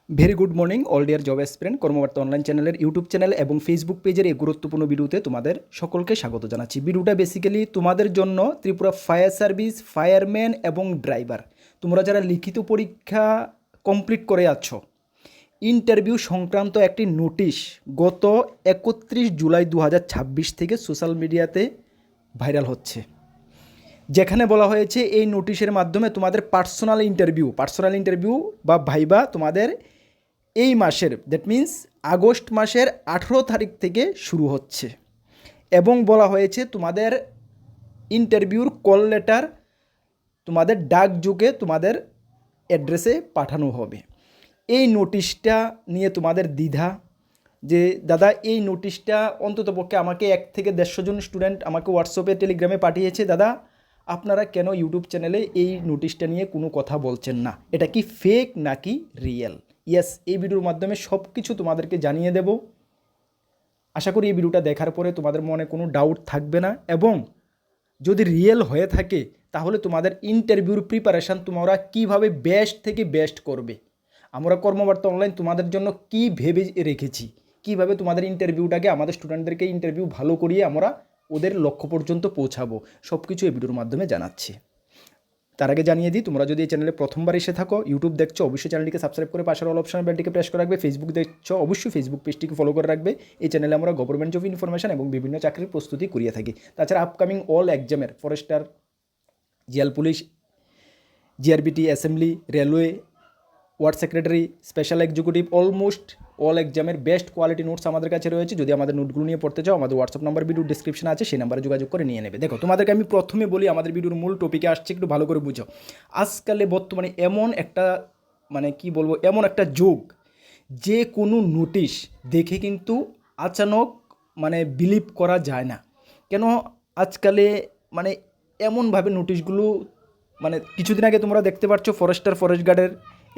Very good morning all dear job aspirant Karmabarta online চ্যানেলের YouTube channel এবং Facebook পেজের এই গুরুত্বপূর্ণ ভিডিওতে তোমাদের সকলকে স্বাগত জানাচ্ছি। ভিডিওটা বেসিক্যালি তোমাদের জন্য ত্রিপুরা ফায়ার সার্ভিস, ফায়ারম্যান এবং ড্রাইভার, তোমরা যারা লিখিত পরীক্ষা কমপ্লিট করে আছো, ইন্টারভিউ সংক্রান্ত একটি নোটিশ গত 31 জুলাই 2026 থেকে সোশ্যাল মিডিয়াতে ভাইরাল হচ্ছে, যেখানে বলা হয়েছে এই নোটিশের মাধ্যমে তোমাদের পার্সোনাল ইন্টারভিউ বা ভাইবা তোমাদের এই মাসের, দ্যাট মিন্স আগস্ট মাসের 18 তারিখ থেকে শুরু হচ্ছে এবং বলা হয়েছে তোমাদের ইন্টারভিউর কল লেটার তোমাদের ডাকযোগে তোমাদের অ্যাড্রেসে পাঠানো হবে। এই নোটিশটা নিয়ে তোমাদের দ্বিধা যে দাদা এই নোটিশটা অন্ততপক্ষে আমাকে 1 থেকে 150 জন স্টুডেন্ট আমাকে হোয়াটসঅ্যাপে টেলিগ্রামে পাঠিয়েছে, দাদা আপনারা কেন ইউটিউব চ্যানেলে এই নোটিশটা নিয়ে কোনো কথা বলছেন না, এটা কি ফেক নাকি রিয়েল? ইয়েস, এই ভিডিওর মাধ্যমে সব কিছু তোমাদেরকে জানিয়ে দেব। আশা করি এই ভিডিওটা দেখার পরে তোমাদের মনে কোনো ডাউট থাকবে না, এবং যদি রিয়েল হয়ে থাকে তাহলে তোমাদের ইন্টারভিউর প্রিপারেশান তোমরা কীভাবে বেস্ট থেকে বেস্ট করবে। আমরা কর্মবার্তা অনলাইন তোমাদের জন্য কী ভেবে রেখেছি, কীভাবে তোমাদের ইন্টারভিউটাকে, আমাদের স্টুডেন্টদেরকে ইন্টারভিউ ভালো করিয়ে আমরা ওদের লক্ষ্য পর্যন্ত পৌঁছাবো, সব কিছু এই ভিডিওর মাধ্যমে জানাচ্ছি। তার আগে জানিয়ে দিই, তোমরা যদি এই চ্যানেলে প্রথমবার এসে থাকো, ইউটিউব দেখছো অবশ্যই চ্যানেলটিকে সাবস্ক্রাইব করে পাশের অল অপশন বেলটিকে প্রেস করে রাখবে। ফেসবুক দেখছো অবশ্যই ফেসবুক পেজটিকে ফলো করে রাখবে। এই চ্যানেলে আমরা গভর্নমেন্ট জব ইনফরমেশন এবং বিভিন্ন চাকরির প্রস্তুতি করিয়ে থাকি। তাছাড়া আপকামিং অল এক্সামের Forster, GL police, GRBT, assembly, railway, word secretary, special executive, almost all এক্সামের বেস্ট কোয়ালিটি নোটস আমাদের কাছে রয়েছে। যদি আমাদের নোটগুলো নিয়ে পড়তে চাও, আমাদের হোয়াটসঅ্যাপ নাম্বার ভিডিও ডিসক্রিপশন আছে, সেই নাম্বারে যোগাযোগ করে নিয়ে নেবে। দেখো, তোমাদেরকে আমি প্রথমে বলি, আমাদের ভিডিওর মূল টপিকে আসছে, একটু ভালো করে বুঝো। আজকালে বর্তমানে এমন একটা এমন একটা যুগ, যে কোনো নোটিশ দেখে কিন্তু আচানক বিলিভ করা যায় না। কেন আজকালে এমনভাবে নোটিশগুলো, কিছুদিন আগে তোমরা দেখতে পাচ্ছ ফরেস্ট গার্ডের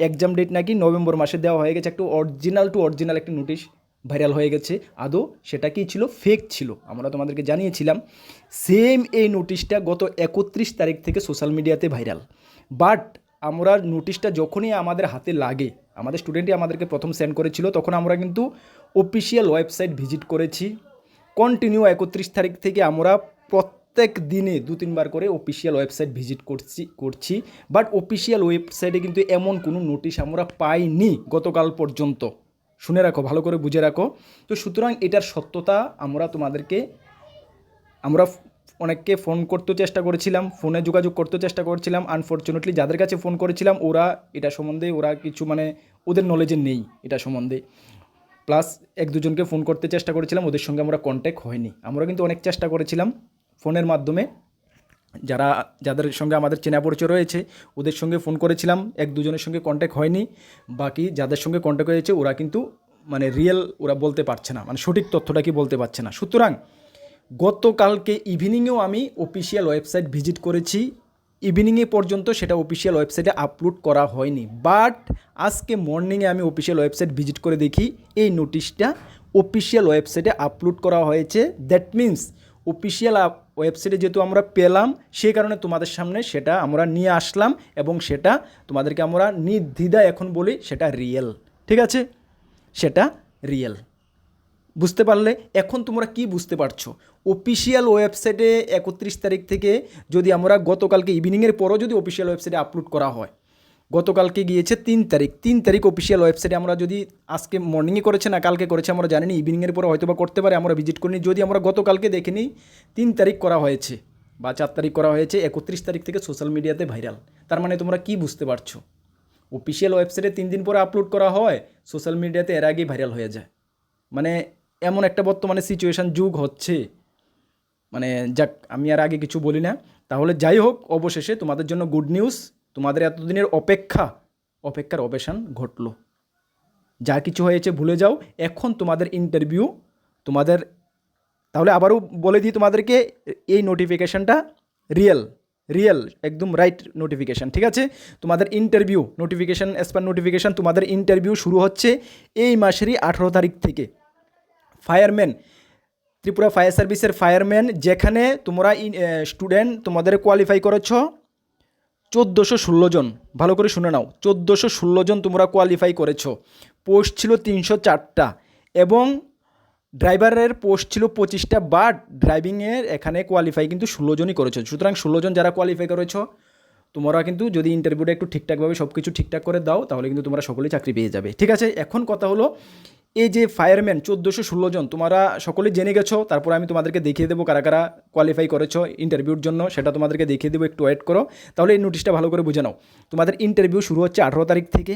এক্সাম ডেট নাকি নভেম্বর মাসে দেওয়া হয়ে গেছে। একটু অরিজিনাল একটি নোটিশ ভাইরাল হয়ে গেছে। আদৌ সেটা কি ছিল? ফেক ছিল। আমরা তোমাদেরকে জানিয়েছিলাম সেম এই নোটিশটা গত 31 তারিখ থেকে সোশ্যাল মিডিয়াতে ভাইরাল। বাট আমরা নোটিশটা যখনই আমাদের হাতে লাগে, আমাদের স্টুডেন্টই আমাদেরকে প্রথম সেন্ড করেছিল, তখন আমরা কিন্তু অফিসিয়াল ওয়েবসাইট ভিজিট করেছি। কন্টিনিউ 31 তারিখ থেকে আমরা প্রত্যেক দিনে 2-3 বার করে অফিসিয়াল ওয়েবসাইট ভিজিট করছি। বাট অফিসিয়াল ওয়েবসাইটে কিন্তু এমন কোনো নোটিশ আমরা পাইনি গতকাল পর্যন্ত। শুনে রাখো, ভালো করে বুঝে রাখো। তো সুতরাং এটার সত্যতা আমরা অনেককে ফোন করতে চেষ্টা করেছিলাম, ফোনে যোগাযোগ করতে চেষ্টা করেছিলাম। আনফর্চুনেটলি যাদের কাছে ফোন করেছিলাম ওরা এটা সম্বন্ধে কিছু ওদের নলেজে নেই এটা সম্বন্ধে। প্লাস 1-2 জনকে ফোন করতে চেষ্টা করেছিলাম, ওদের সঙ্গে আমরা কন্ট্যাক্ট হয়নি। আমরা কিন্তু অনেক চেষ্টা করেছিলাম ফোনের মাধ্যমে, যাদের সঙ্গে আমাদের চেনা পরিচয় রয়েছে ওদের সঙ্গে ফোন করেছিলাম। 1-2 জনের সঙ্গে কন্ট্যাক্ট হয়নি। বাকি যাদের সঙ্গে কন্ট্যাক্ট হয়েছে ওরা কিন্তু রিয়েল ওরা বলতে পারছে না, সঠিক তথ্যটা কি বলতে পারছে না। সুতরাং গতকালকে ইভিনিংয়েও আমি অফিসিয়াল ওয়েবসাইট ভিজিট করেছি। ইভিনিংয়ে পর্যন্ত সেটা অফিসিয়াল ওয়েবসাইটে আপলোড করা হয়নি। বাট আজকে মর্নিংয়ে আমি অফিসিয়াল ওয়েবসাইট ভিজিট করে দেখি এই নোটিশটা অফিসিয়াল ওয়েবসাইটে আপলোড করা হয়েছে। দ্যাট মিন্স অফিসিয়াল ওয়েবসাইটে যেহেতু আমরা পেলাম, সেই কারণে তোমাদের সামনে সেটা আমরা নিয়ে আসলাম এবং সেটা তোমাদেরকে আমরা নির্দ্বিধায় এখন বলি সেটা রিয়েল। ঠিক আছে, সেটা রিয়েল। বুঝতে পারলে? এখন তোমরা কি বুঝতে পারছো? অফিসিয়াল ওয়েবসাইটে 31 তারিখ থেকে যদি আমরা গতকালকে ইভিনিংয়ের পরও যদি অফিসিয়াল ওয়েবসাইটে আপলোড করা হয়, গতকালকে গিয়েছে 3 তারিখ অফিসিয়াল ওয়েবসাইটে আমরা যদি আজকে মর্নিংয়ে করেছে না কালকে করেছে আমরা জানি না, ইভিনিংয়ের পরে হয়তো বা করতে পারে, আমরা ভিজিট করিনি। যদি আমরা গতকালকে দেখে নিই 3 তারিখ করা হয়েছে বা 4 তারিখ করা হয়েছে, 31 তারিখ থেকে সোশ্যাল মিডিয়াতে ভাইরাল। তার মানে তোমরা কি বুঝতে পারছো? অফিসিয়াল ওয়েবসাইটে 3 দিন পরে আপলোড করা হয়, সোশ্যাল মিডিয়াতে এর আগেই ভাইরাল হয়ে যায়। এমন একটা বর্তমানে সিচুয়েশান যুগ হচ্ছে, যাক আমি আর আগে কিছু বলি না। তাহলে যাই হোক, অবশেষে তোমাদের জন্য গুড নিউজ। তোমাদের এতদিনের অপেক্ষার অবসান ঘটলো। যা কিছু হয়েছে ভুলে যাও, এখন তোমাদের ইন্টারভিউ তাহলে আবারও বলে দিই তোমাদেরকে, এই নোটিফিকেশানটা রিয়েল একদম রাইট নোটিফিকেশান। ঠিক আছে, তোমাদের interview notification, as per notification তোমাদের ইন্টারভিউ শুরু হচ্ছে এই মাসেরই 18 তারিখ থেকে। ফায়ারম্যান, ত্রিপুরা ফায়ার সার্ভিসের ফায়ারম্যান, যেখানে তোমরা স্টুডেন্ট তোমাদের কোয়ালিফাই করেছ 1416 জন, ভালো করে শুনে নাও, 1416 জন তোমরা কোয়ালিফাই করেছো। পোস্ট ছিল 304টা এবং ড্রাইভারের পোস্ট ছিল 25টা, বাট ড্রাইভিংয়ের এখানে কোয়ালিফাই কিন্তু 16 জনই করেছো। সুতরাং 16 জন যারা কোয়ালিফাই করেছো, তোমরা কিন্তু যদি ইন্টারভিউটা একটু ঠিকঠাকভাবে সব কিছু ঠিকঠাক করে দাও, তাহলে কিন্তু তোমরা সকলেই চাকরি পেয়ে যাবে। ঠিক আছে, এখন কথা হলো এই যে ফায়ারম্যান 1416 জন তোমরা সকলেই জেনে গেছো, তারপর আমি তোমাদেরকে দেখিয়ে দেবো কারা কারা কোয়ালিফাই করেছো ইন্টারভিউর জন্য, সেটা তোমাদেরকে দেখিয়ে দেবো, একটু ওয়েট করো। তাহলে এই নোটিশটা ভালো করে বুঝে নাও। তোমাদের ইন্টারভিউ শুরু হচ্ছে 18 তারিখ থেকে।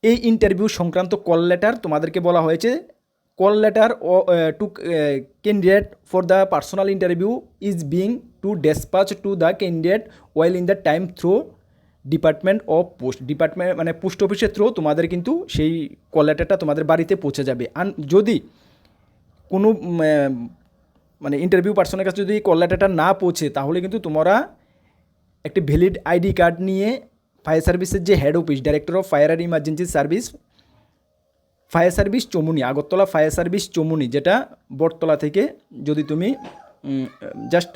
এই ইন্টারভিউ সংক্রান্ত কল লেটার তোমাদেরকে বলা হয়েছে, call letter to candidate for the personal interview is being to despatch to the candidate while in the time through department of post, department মানে পোস্ট অফিসের থ্রু তোমাদের কিন্তু সেই কল লেটারটা তোমাদের বাড়িতে পৌঁছে যাবে। আর যদি কোনো মানে ইন্টারভিউ পার্সনের কাছে যদি কল লেটারটা না পৌঁছে, তাহলে কিন্তু তোমরা একটি ভ্যালিড আইডি কার্ড নিয়ে ফায়ার সার্ভিসের যে head office, director of fire and emergency service, fire service Chowmuhani, Agartala fire service Chowmuhani, যেটা বটতলা থেকে যদি তুমি জাস্ট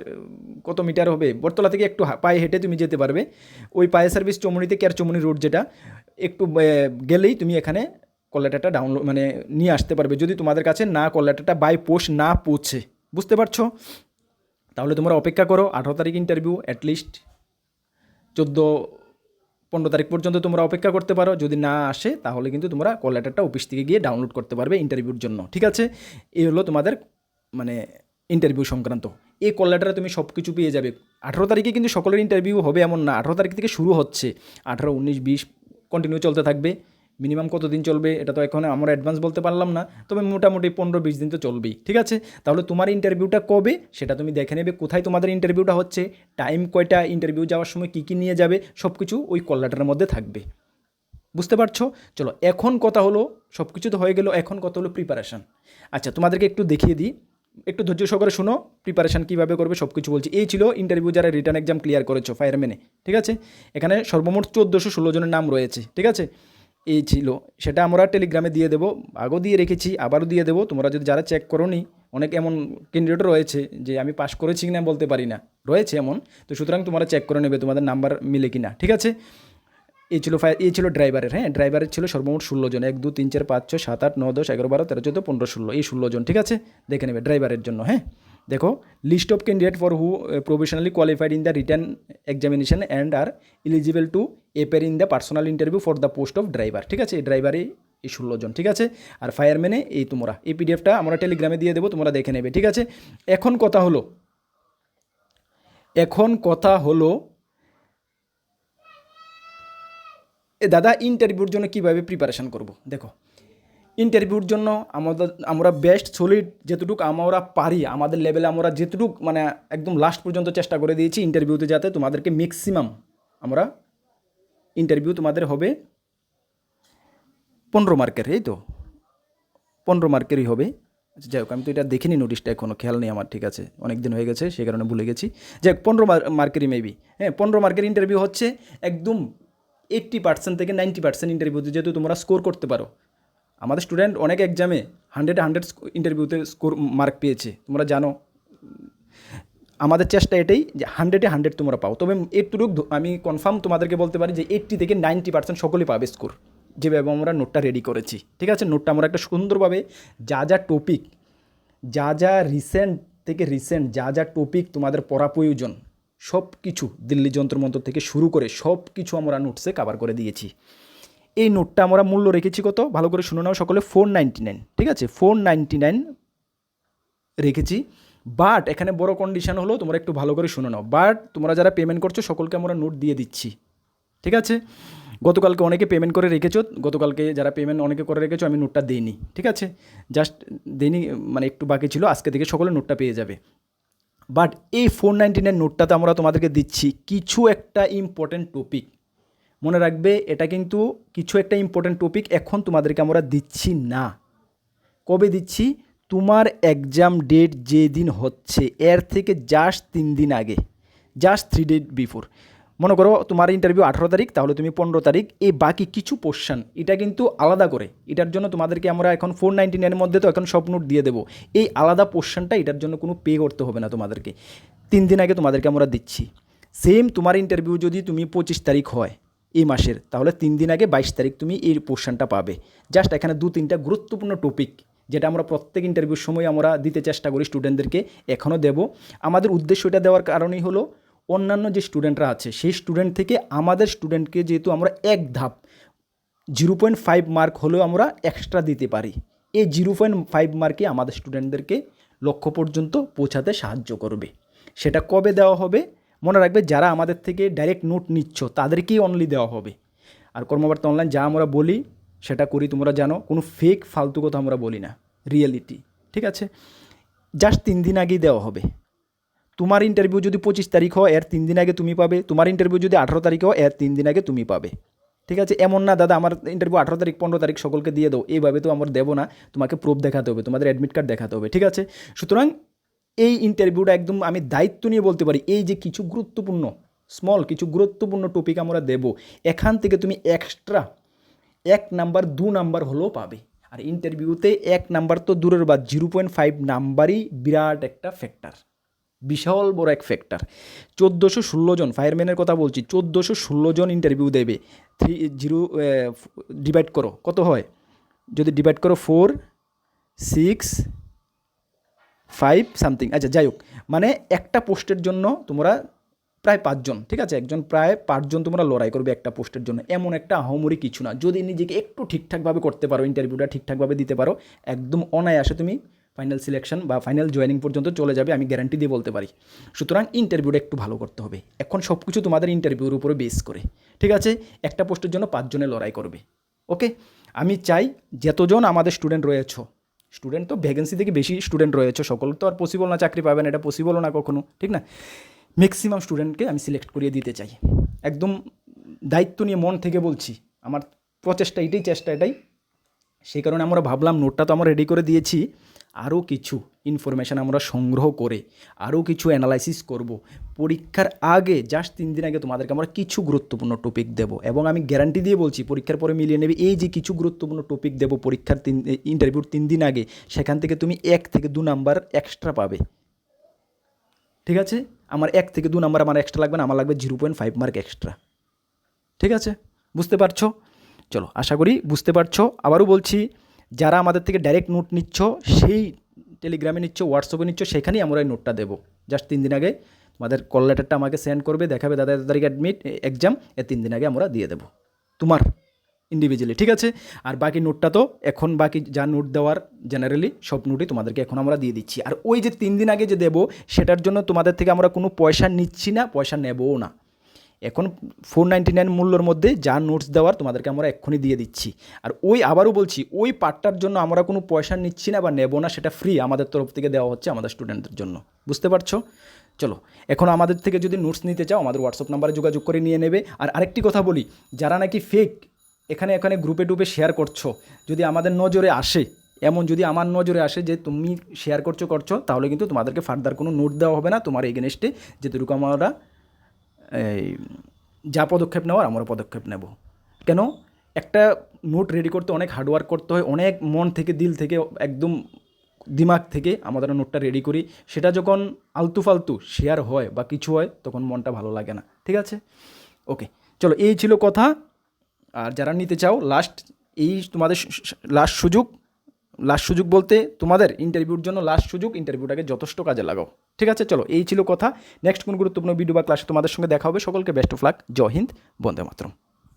কত মিটার হবে, বটতলা থেকে একটু পায়ে হেঁটে তুমি যেতে পারবে। ওই ফায়ার সার্ভিস চমুনিতে কেয়ার চমুনি রোড, যেটা একটু গেলেই তুমি এখানে কল লেটারটা ডাউনলোড মানে নিয়ে আসতে পারবে, যদি তোমাদের কাছে না কল লেটারটা বাই পোস্ট না পৌঁছে। বুঝতে পারছো? তাহলে তোমরা অপেক্ষা করো, 18 তারিখ ইন্টারভিউ, অ্যাটলিস্ট 14-15 তারিখ পর্যন্ত তোমরা অপেক্ষা করতে পারো। যদি না আসে, তাহলে কিন্তু তোমরা কল লেটারটা অফিস থেকে গিয়ে ডাউনলোড করতে পারবে ইন্টারভিউর জন্য। ঠিক আছে, এই হলো তোমাদের মানে ইন্টারভিউ সংক্রান্ত। এই কল লেটারে তুমি সব কিছু পেয়ে যাবে। 18 তারিখে কিন্তু সকলের ইন্টারভিউ হবে এমন না, 18 তারিখ থেকে শুরু হচ্ছে, 18, 19, 20 কন্টিনিউ চলতে থাকবে। মিনিমাম কতদিন চলবে এটা তো এখন আমরা অ্যাডভান্স বলতে পারলাম না, তবে মোটামুটি 15-20 দিন তো চলবেই। ঠিক আছে, তাহলে তোমার ইন্টারভিউটা কবে সেটা তুমি দেখে নেবে, কোথায় তোমাদের ইন্টারভিউটা হচ্ছে, টাইম কয়টা, ইন্টারভিউ যাওয়ার সময় কী কী নিয়ে যাবে, সব কিছু ওই কল লেটারের মধ্যে থাকবে। বুঝতে পারছো? চলো, এখন কথা হলো, সব কিছু তো হয়ে গেল, এখন কথা হলো প্রিপারেশান। আচ্ছা, তোমাদেরকে একটু দেখিয়ে দিই, একটু ধৈর্য সহকারে শোনো, প্রিপারেশান কীভাবে করবে সব কিছু বলছি। এই ছিল ইন্টারভিউ যারা রিটার্ন এক্সাম ক্লিয়ার করেছো ফায়ারম্যানে। ঠিক আছে, এখানে সর্বমোট 1416 জনের নাম রয়েছে। ঠিক আছে, এই ছিল, সেটা আমরা টেলিগ্রামে দিয়ে দেবো, আগেও দিয়ে রেখেছি, আবারও দিয়ে দেবো। তোমরা যদি যারা চেক করো নি, অনেক এমন ক্যান্ডিডেট রয়েছে যে আমি পাস করেছি কিনা বলতে পারি না, রয়েছে এমন, তো সুতরাং তোমরা চেক করে নেবে তোমাদের নাম্বার মিলে কিনা। ঠিক আছে, এই ছিল ড্রাইভারের, হ্যাঁ ড্রাইভারের ছিল সর্বমোট 16 জন, 1, 2, 3, 4, 5, 6, 7, 8, 9, 10, 11, 12, 13, 14, 15, 16, এই 16 জন। ঠিক আছে, দেখে নেবে ড্রাইভারের জন্য। হ্যাঁ, দেখো, list of candidate for who professionally qualified in the written examination and are eligible to appear in the personal interview for the post of driver. ঠিক আছে, এই ড্রাইভারে এই 16 জন। ঠিক আছে, আর ফায়ারম্যানে এই তোমরা, এই পিডিএফটা আমরা টেলিগ্রামে দিয়ে দেবো, তোমরা দেখে নেবে। ঠিক আছে, এখন কথা হলো দাদা ইন্টারভিউর জন্য কীভাবে প্রিপারেশান করব। দেখো, ইন্টারভিউর জন্য আমরা বেস্ট সলিড যেটুকু আমরা পারি, আমাদের লেভেলে আমরা যেটুকু মানে একদম লাস্ট পর্যন্ত চেষ্টা করে দিয়েছি ইন্টারভিউতে, যাতে তোমাদেরকে ম্যাক্সিমাম আমরা ইন্টারভিউ তোমাদের হবে 15 মার্কের, এই তো 15 মার্কেরই হবে। আচ্ছা, যাই হোক, আমি তো এটা দেখিনি নোটিশটা, এখনও খেয়াল নেই আমার। ঠিক আছে, অনেক দিন হয়ে গেছে, সেই কারণে ভুলে গেছি। যাই হোক, 15 মার্কেরই মেবি, হ্যাঁ 15 মার্কের ইন্টারভিউ হচ্ছে, একদম 80% থেকে 90% ইন্টারভিউতে যেহেতু তোমরা স্কোর করতে পারো। আমাদের স্টুডেন্ট অনেক এক্সামে 100 ইন্টারভিউতে স্কোর মার্ক পেয়েছে, তোমরা জানো। আমাদের চেষ্টা এটাই যে 100-এ 100 তোমরা পাও, তবে এটুকু আমি কনফার্ম তোমাদেরকে বলতে পারি যে 80 থেকে 90% সকলেই পাবে স্কোর, যেভাবে আমরা নোটটা রেডি করেছি। ঠিক আছে, নোটটা আমরা একটা সুন্দরভাবে যা টপিক, যা রিসেন্ট যা টপিক তোমাদের পড়া প্রয়োজন, সব কিছু দিল্লি যন্ত্রমন্ত্র থেকে শুরু করে সব কিছু আমরা নোটসে কভার করে দিয়েছি। এই নোটটা আমরা মূল্য রেখেছি কত, ভালো করে শুনে নাও সকলে, 499। ঠিক আছে, 499 রেখেছি। বাট এখানে বড় কন্ডিশন হলো, তোমরা একটু ভালো করে শুনে নাও, বাট তোমরা যারা পেমেন্ট করছো সকলকে আমরা নোট দিয়ে দিচ্ছি। ঠিক আছে, গতকালকে অনেকে পেমেন্ট করে রেখেছো, গতকালকে যারা পেমেন্ট অনেকে করে রেখেছো, আমি নোটটা দিইনি। ঠিক আছে, জাস্ট দিইনি, মানে একটু বাকি ছিল, আজকে থেকে সকলে নোটটা পেয়ে যাবে। বাট এই 499 নোটটাতে আমরা তোমাদেরকে দিচ্ছি কিছু একটা ইম্পর্টেন্ট টপিক, মনে রাখবে এটা কিন্তু কিছু একটা ইম্পর্টেন্ট টপিক এখন তোমাদেরকে আমরা দিচ্ছি না। কবে দিচ্ছি? তোমার এক্সাম ডেট যেদিন হচ্ছে এর থেকে জাস্ট 3 দিন আগে, জাস্ট 3 ডেজ বিফোর। মনে করো তোমার ইন্টারভিউ 18 তারিখ, তাহলে তুমি 15 তারিখ এই বাকি কিছু পোর্শন, এটা কিন্তু আলাদা করে, এটার জন্য তোমাদেরকে আমরা এখন 499-এর মধ্যে তো এখন সব নোট দিয়ে দেবো, এই আলাদা পোর্শনটা এটার জন্য কোনো পে করতে হবে না তোমাদেরকে, 3 দিন আগে তোমাদেরকে আমরা দিচ্ছি। সেম তোমার ইন্টারভিউ যদি তুমি 25 তারিখ হয় এই মাসের, তাহলে 3 দিন আগে 22 তারিখ তুমি এই পোর্শনটা পাবে। জাস্ট এখানে 2-3টা গুরুত্বপূর্ণ টপিক যেটা আমরা প্রত্যেক ইন্টারভিউর সময় আমরা দিতে চেষ্টা করি স্টুডেন্টদেরকে, এখনও দেব। আমাদের উদ্দেশ্য এটা দেওয়ার কারণই হলো অন্যান্য যে স্টুডেন্টরা আছে সেই স্টুডেন্ট থেকে আমাদের স্টুডেন্টকে যেহেতু আমরা এক ধাপ 0.5 মার্ক হলেও আমরা এক্সট্রা দিতে পারি, এই 0.5 মার্কে আমাদের স্টুডেন্টদেরকে লক্ষ্য পর্যন্ত পৌঁছাতে সাহায্য করবে। সেটা কবে দেওয়া হবে মনে রাখবে, যারা আমাদের থেকে ডাইরেক্ট নোট নিচ্ছ তাদেরকেই অনলি দেওয়া হবে। আর কর্মবার্তা অনলাইন যা আমরা বলি সেটা করি, তোমরা জানো, কোনো ফেক ফালতু কথা আমরা বলি না, রিয়েলিটি। ঠিক আছে, জাস্ট 3 দিন আগেই দেওয়া হবে। তোমার ইন্টারভিউ যদি 25 তারিখ হয় এর 3 দিন আগে তুমি পাবে, তোমার ইন্টারভিউ যদি 18 তারিখ হয় এর 3 দিন আগে তুমি পাবে। ঠিক আছে, এমন না দাদা আমার ইন্টারভিউ 18 তারিখ 15 তারিখ সকলকে দিয়ে দাও, এইভাবে তো আমরা দেবো না, তোমাকে প্রুফ দেখাতে হবে, তোমাদের অ্যাডমিট কার্ড দেখাতে হবে। ঠিক আছে, সুতরাং এই ইন্টারভিউটা একদম আমি দায়িত্ব নিয়ে বলতে পারি, এই যে কিছু গুরুত্বপূর্ণ কিছু গুরুত্বপূর্ণ টপিক আমরা দেব, এখান থেকে তুমি এক্সট্রা 1 নাম্বার 2 নাম্বার হলেও পাবে। আর ইন্টারভিউতে 1 নাম্বার তো দূরের বাদ, 0.5 নাম্বারই বিরাট একটা ফ্যাক্টর, বিশাল বড় এক ফ্যাক্টর। 1416 জন ফায়ারম্যানের কথা বলছি, 1416 জন ইন্টারভিউ দেবে। 0 ডিভাইড করো কত হয়, যদি ডিভাইড করো 4 6 5 সামথিং, আচ্ছা যাই হোক, মানে একটা পোস্টের জন্য তোমরা প্রায় 5 জন, ঠিক আছে, একজন প্রায় 5 জন তোমরা লড়াই করবে একটা পোস্টের জন্য। এমন একটা আহামরি কিছু না, যদি নিজেকে একটু ঠিকঠাকভাবে করতে পারো, ইন্টারভিউটা ঠিকঠাকভাবে দিতে পারো, একদম অনায়াসে তুমি ফাইনাল সিলেকশন বা ফাইনাল জয়েনিং পর্যন্ত চলে যাবে, আমি গ্যারান্টি দিয়ে বলতে পারি। সুতরাং ইন্টারভিউটা একটু ভালো করতে হবে। এখন সব কিছু তোমাদের ইন্টারভিউর উপরে বেস করে, ঠিক আছে, একটা পোস্টের জন্য 5 জনে লড়াই করবে। ওকে, আমি চাই যতজন আমাদের স্টুডেন্ট রয়েছে, স্টুডেন্ট তো ভ্যাকেন্সি থেকে বেশি স্টুডেন্ট রয়েছে, সকল তো আর পসিবল না চাকরি পাবেন, এটা পসিবলও না কখনো, ঠিক না, ম্যাক্সিমাম স্টুডেন্টকে আমি সিলেক্ট করিয়ে দিতে চাই, একদম দায়িত্ব নিয়ে মন থেকে বলছি, আমার প্রচেষ্টা এটাই, চেষ্টা এটাই। সেই কারণে আমরা ভাবলাম নোটটা তো আমরা রেডি করে দিয়েছি, আরও কিছু ইনফরমেশান আমরা সংগ্রহ করে আরও কিছু অ্যানালাইসিস করব, পরীক্ষার আগে জাস্ট 3 দিন আগে তোমাদেরকে আমরা কিছু গুরুত্বপূর্ণ টপিক দেব, এবং আমি গ্যারান্টি দিয়ে বলছি পরীক্ষার পরে মিলিয়ে নেবে। এই যে কিছু গুরুত্বপূর্ণ টপিক দেব পরীক্ষার ইন্টারভিউর 3 দিন আগে, সেখান থেকে তুমি 1 থেকে 2 নাম্বার এক্সট্রা পাবে। ঠিক আছে, আমার 1 থেকে 2 নাম্বার আমার এক্সট্রা লাগবে না, আমার লাগবে 0.5 মার্ক এক্সট্রা। ঠিক আছে, বুঝতে পারছো? চলো, আশা করি বুঝতে পারছো। আবারও বলছি, যারা আমাদের থেকে ডাইরেক্ট নোট নিচ্ছ, সেই টেলিগ্রামে নিচ্ছ, হোয়াটসঅ্যাপে নিচ্ছ, সেখানেই আমরা এই নোটটা দেবো। জাস্ট 3 দিন আগে তোমাদের কল লেটারটা আমাকে সেন্ড করবে, দেখাবে দাদা এত তারিখ অ্যাডমিট এক্সাম, 3 দিন আগে আমরা দিয়ে দেবো তোমার ইন্ডিভিজুয়ালি। ঠিক আছে, আর বাকি নোটটা তো এখন বাকি যা নোট দেওয়ার জেনারেলি সব নোটই তোমাদেরকে এখন আমরা দিয়ে দিচ্ছি। আর ওই যে 3 দিন আগে যে দেবো, সেটার জন্য তোমাদের থেকে আমরা কোনো পয়সা নিচ্ছি না, পয়সা নেবও না। এখন 499 মূল্যর মধ্যে যা নোটস দেওয়ার তোমাদেরকে আমরা এক্ষুনি দিয়ে দিচ্ছি। আর ওই আবারও বলছি, ওই পার্টটার জন্য আমরা কোনো পয়সা নিচ্ছি না বা নেব না, সেটা ফ্রি আমাদের তরফ থেকে দেওয়া হচ্ছে আমাদের স্টুডেন্টদের জন্য। বুঝতে পারছো? চলো, এখন আমাদের থেকে যদি নোটস নিতে চাও, আমাদের হোয়াটসঅ্যাপ নাম্বারে যোগাযোগ করে নিয়ে নেবে। আর আরেকটি কথা বলি, যারা নাকি ফেক এখানে গ্রুপে টুপে শেয়ার করছো, যদি আমাদের নজরে আসে, এমন যদি আমার নজরে আসে যে তুমি শেয়ার করছো, তাহলে কিন্তু তোমাদেরকে ফার্দার কোনো নোট দেওয়া হবে না তোমার এগেনস্টে, যেটুকু আমরা যা পদক্ষেপ নেওয়ার আমরা পদক্ষেপ নেব। কেন, একটা নোট রেডি করতে অনেক হার্ডওয়ার্ক করতে হয়, অনেক মন থেকে, দিল থেকে, একদম দিমাগ থেকে আমাদের নোটটা রেডি করি। সেটা যখন আলতু ফালতু শেয়ার হয় বা কিছু হয়, তখন মনটা ভালো লাগে না। ঠিক আছে, ওকে, চলো, এই ছিল কথা। আর যারা নিতে চাও, এই তোমাদের লাস্ট সুযোগ বলতে তোমাদের ইন্টারভিউর জন্য লাস্ট সুযোগ, ইন্টারভিউটাকে যথেষ্ট কাজে লাগাও। ঠিক আছে, চলো, এই ছিল কথা। নেক্সট কোন গুরুত্বপূর্ণ ভিডিও বা ক্লাসে তোমাদের সঙ্গে দেখা হবে। সকলকে বেস্ট অফ লাক। জয় হিন্দ, বন্দে মাতরম।